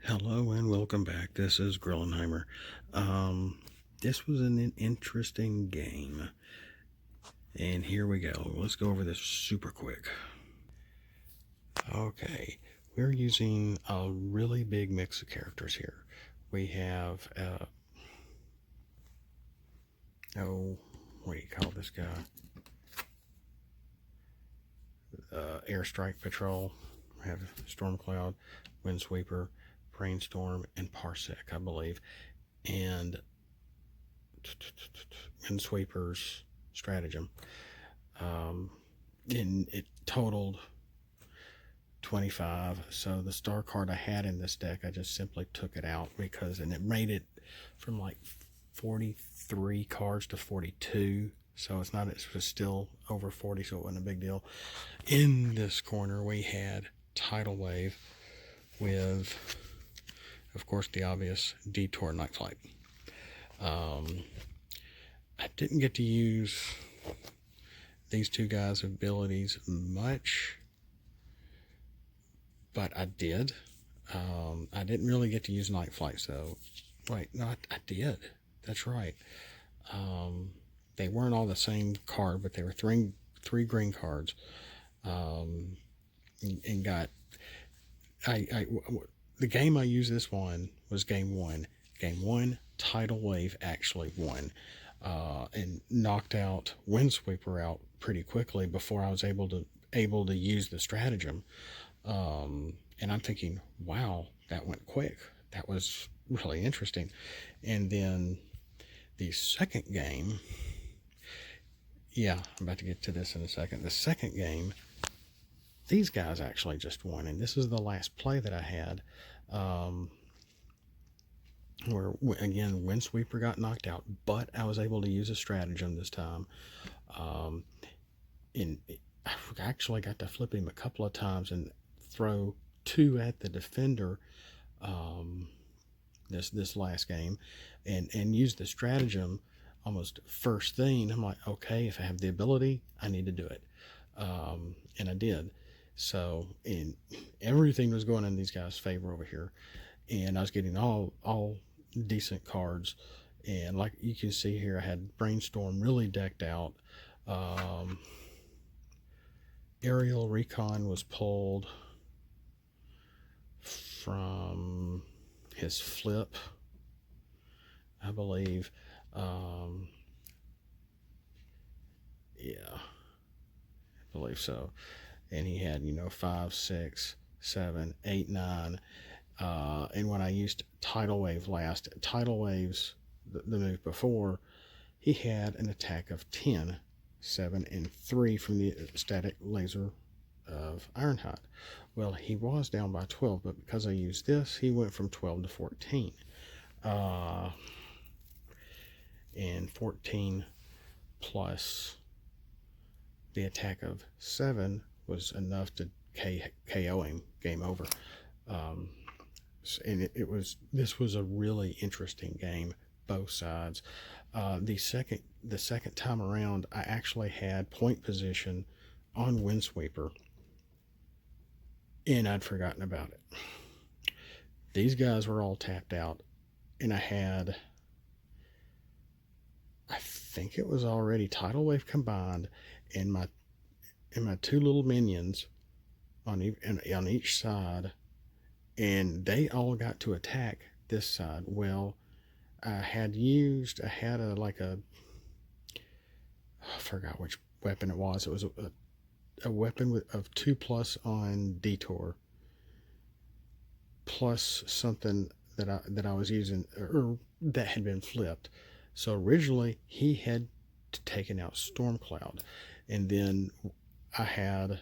Hello and welcome back. This is Grillenheimer. This was an interesting game, and here we go. Let's go over this super quick. Okay, we're using a really big mix of characters here. We have, what do you call this guy? Airstrike Patrol. We have Stormcloud, Windsweeper, Brainstorm, and Parsec, I believe. And Windsweeper's Stratagem. And it totaled 25. So the star card I had in this deck, I just simply took it out and it made it from like 43 cards to 42. So it was still over 40, so it wasn't a big deal. In this corner, we had Tidal Wave with, of course, the obvious Detour Night Flight. I didn't get to use these two guys' abilities much, but I did. I didn't really get to use Night Flights, though. Wait, no, I did. That's right. They weren't all the same card, but they were three green cards. And the game I used this one was game one. Game one, Tidal Wave actually won, and knocked out Windsweeper out pretty quickly before I was able to use the stratagem. And I'm thinking, wow, that went quick. That was really interesting. And then the second game, yeah, I'm about to get to this in a second. The second game, these guys actually just won, and this is the last play that I had, where, again, Windsweeper got knocked out, but I was able to use a stratagem this time. And I actually got to flip him a couple of times and throw two at the defender this last game, and use the stratagem almost first thing. I'm like, okay, if I have the ability, I need to do it. And I did. So, and everything was going in these guys' favor over here, and I was getting all decent cards. And like you can see here, I had Brainstorm really decked out. Aerial Recon was pulled from his flip, I believe. Yeah, I believe so. And he had, 5, 6, 7, 8, 9. And when I used Tidal Wave last, Tidal Waves, the move before, he had an attack of 10, 7, and 3 from the static laser of Ironhide. Well, he was down by 12, but because I used this, he went from 12 to 14. And 14 plus the attack of 7 was enough to KO him. Game over. And this was a really interesting game, both sides. The second time around, I actually had point position on Windsweeper, and I'd forgotten about it. These guys were all tapped out, and I think it was already Tidal Wave combined, and my two little minions on each side, and they all got to attack this side. Well, I had I forgot which weapon it was. It was a weapon of 2+ on Detour, plus something that I was using, or that had been flipped. So originally he had taken out Stormcloud, and then I had,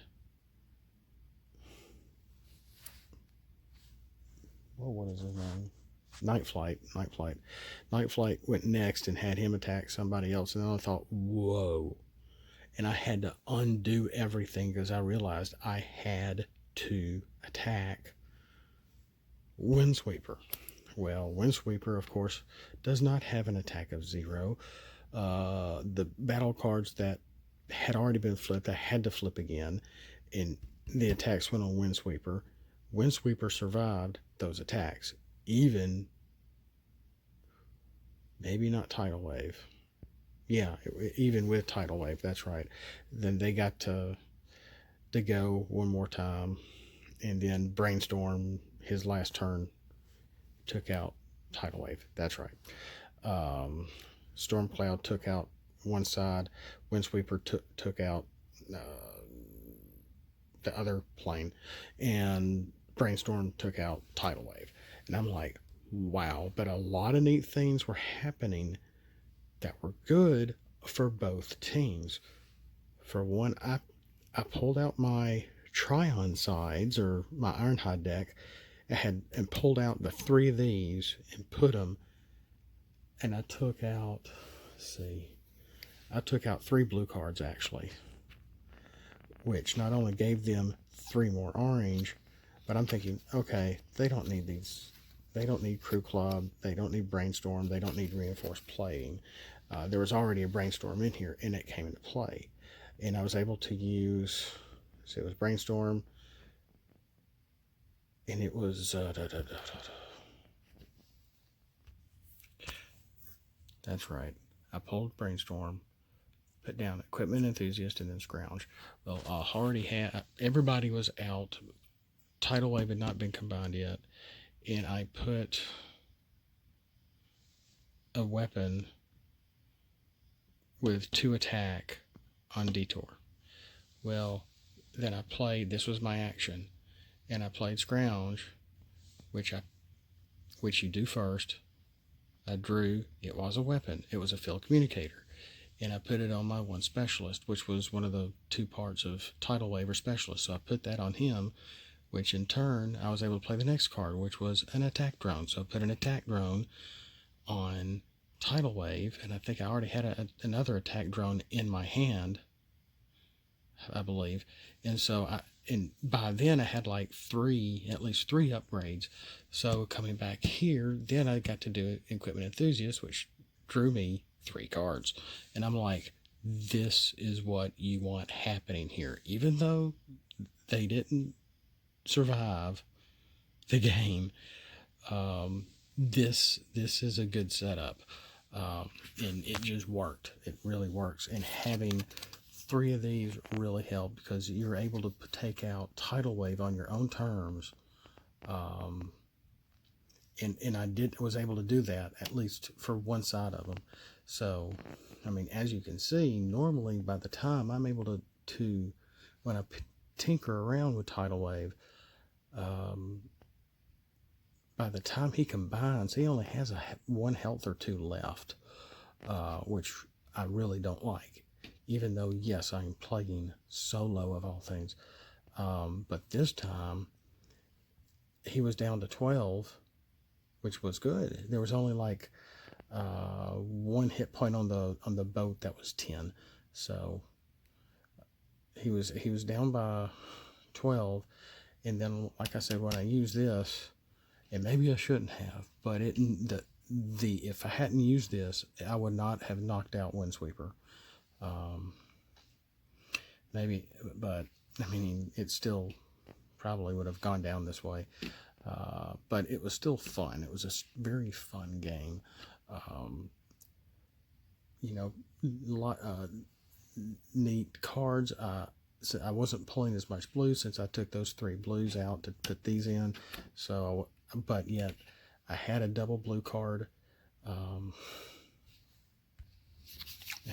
what is his name? Night Flight went next and had him attack somebody else, and then I thought, whoa. And I had to undo everything because I realized I had to attack Windsweeper. Well, Windsweeper, of course, does not have an attack of 0. The battle cards that had already been flipped, I had to flip again, and the attacks went on Windsweeper. Windsweeper survived those attacks. Even, maybe not Tidal Wave. Yeah, even with Tidal Wave, that's right. Then they got to go one more time, and then Brainstorm, his last turn, took out Tidal Wave. That's right. Stormcloud took out one side. Windsweeper took out uh, the other plane, and Brainstorm took out Tidal Wave. And I'm like, wow. But a lot of neat things were happening that were good for both teams. For one, I pulled out my Tryon sides, or my Ironhide deck, and pulled out the 3 of these and put them, and I took out, let's see, I took out 3 blue cards actually, which not only gave them 3 more orange, but I'm thinking, okay, they don't need these. They don't need Crew Club. They don't need Brainstorm. They don't need Reinforced Plating. There was already a Brainstorm in here, and it came into play. And I was able to use, so it was Brainstorm, and it was, that's right. I pulled Brainstorm, put down Equipment Enthusiast, and then Scrounge. Well, already had, everybody was out. Tidal Wave had not been combined yet, and I put a weapon with 2 attack on Detour. Well, then I played, this was my action, and I played Scrounge, which you do first. I drew, it was a weapon, it was a field communicator, and I put it on my 1 specialist, which was one of the 2 parts of Tidal Wave or Specialist. So I put that on him, which in turn I was able to play the next card, which was an attack drone. So I put an attack drone on Tidal Wave, and I think I already had another attack drone in my hand, I believe. And so and by then I had like at least three upgrades. So coming back here, then I got to do Equipment Enthusiast, which drew me 3 cards. And I'm like, this is what you want happening here. Even though they didn't survive the game, this is a good setup. And it just worked. It really works. And having 3 of these really helped, because you're able to take out Tidal Wave on your own terms. And I was able to do that, at least for one side of them. So, I mean, as you can see, normally by the time I'm able to when I tinker around with Tidal Wave, by the time he combines, he only has 1 health or 2 left, which I really don't like. Even though, yes, I'm playing solo of all things. But this time, he was down to 12, which was good. There was only like 1 hit point on the boat that was 10. So he was down by 12. And then, like I said, when I used this, and maybe I shouldn't have, but if I hadn't used this, I would not have knocked out Windsweeper. Maybe, but I mean, it still probably would have gone down this way. But it was still fun. It was a very fun game. A lot neat cards. So I wasn't pulling as much blue since I took those 3 blues out to put these in. So, but yet I had a double blue card. I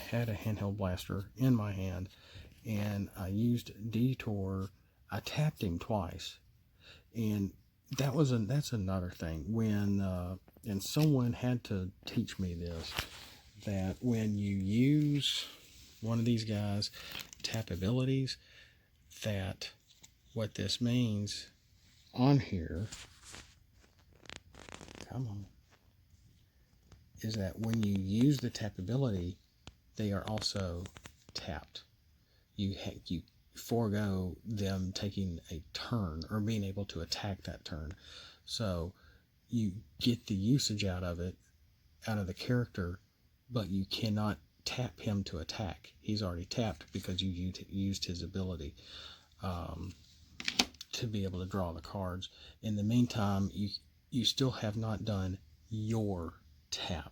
had a handheld blaster in my hand, and I used Detour. I tapped him twice, and that's another thing. When and someone had to teach me this, that when you use one of these guys' tap abilities, that what this means on here, come on, is that when you use the tap ability, they are also tapped. You forego them taking a turn or being able to attack that turn. So you get the usage out of the character, but you cannot tap him to attack. He's already tapped because you used his ability to be able to draw the cards. In the meantime, you still have not done your tap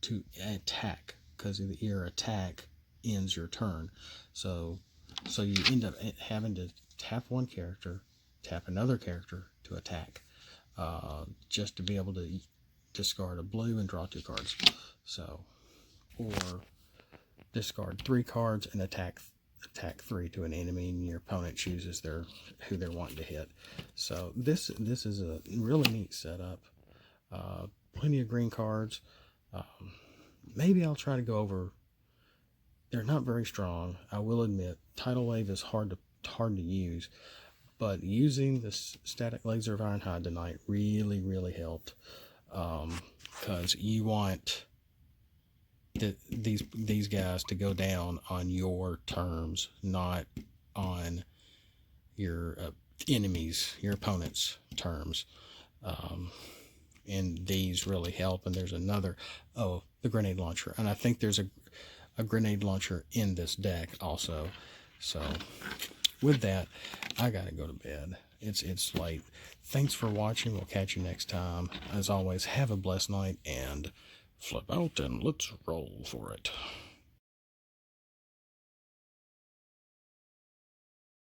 to attack, because your attack ends your turn. So you end up having to tap one character, tap another character to attack, just to be able to discard a blue and draw 2 cards. So, or discard 3 cards and attack 3 to an enemy, and your opponent chooses who they're wanting to hit. So this is a really neat setup. Plenty of green cards. Maybe I'll try to go over. They're not very strong, I will admit. Tidal Wave is hard to use, but using the Static Laser of Ironhide tonight really helped, because you want these guys to go down on your terms, not on your enemies, your opponent's terms. And these really help. And there's another, the grenade launcher, and I think there's a grenade launcher in this deck also. So with that, I gotta go to bed. It's late. Thanks for watching. We'll catch you next time. As always, have a blessed night, and flip out and let's roll for it.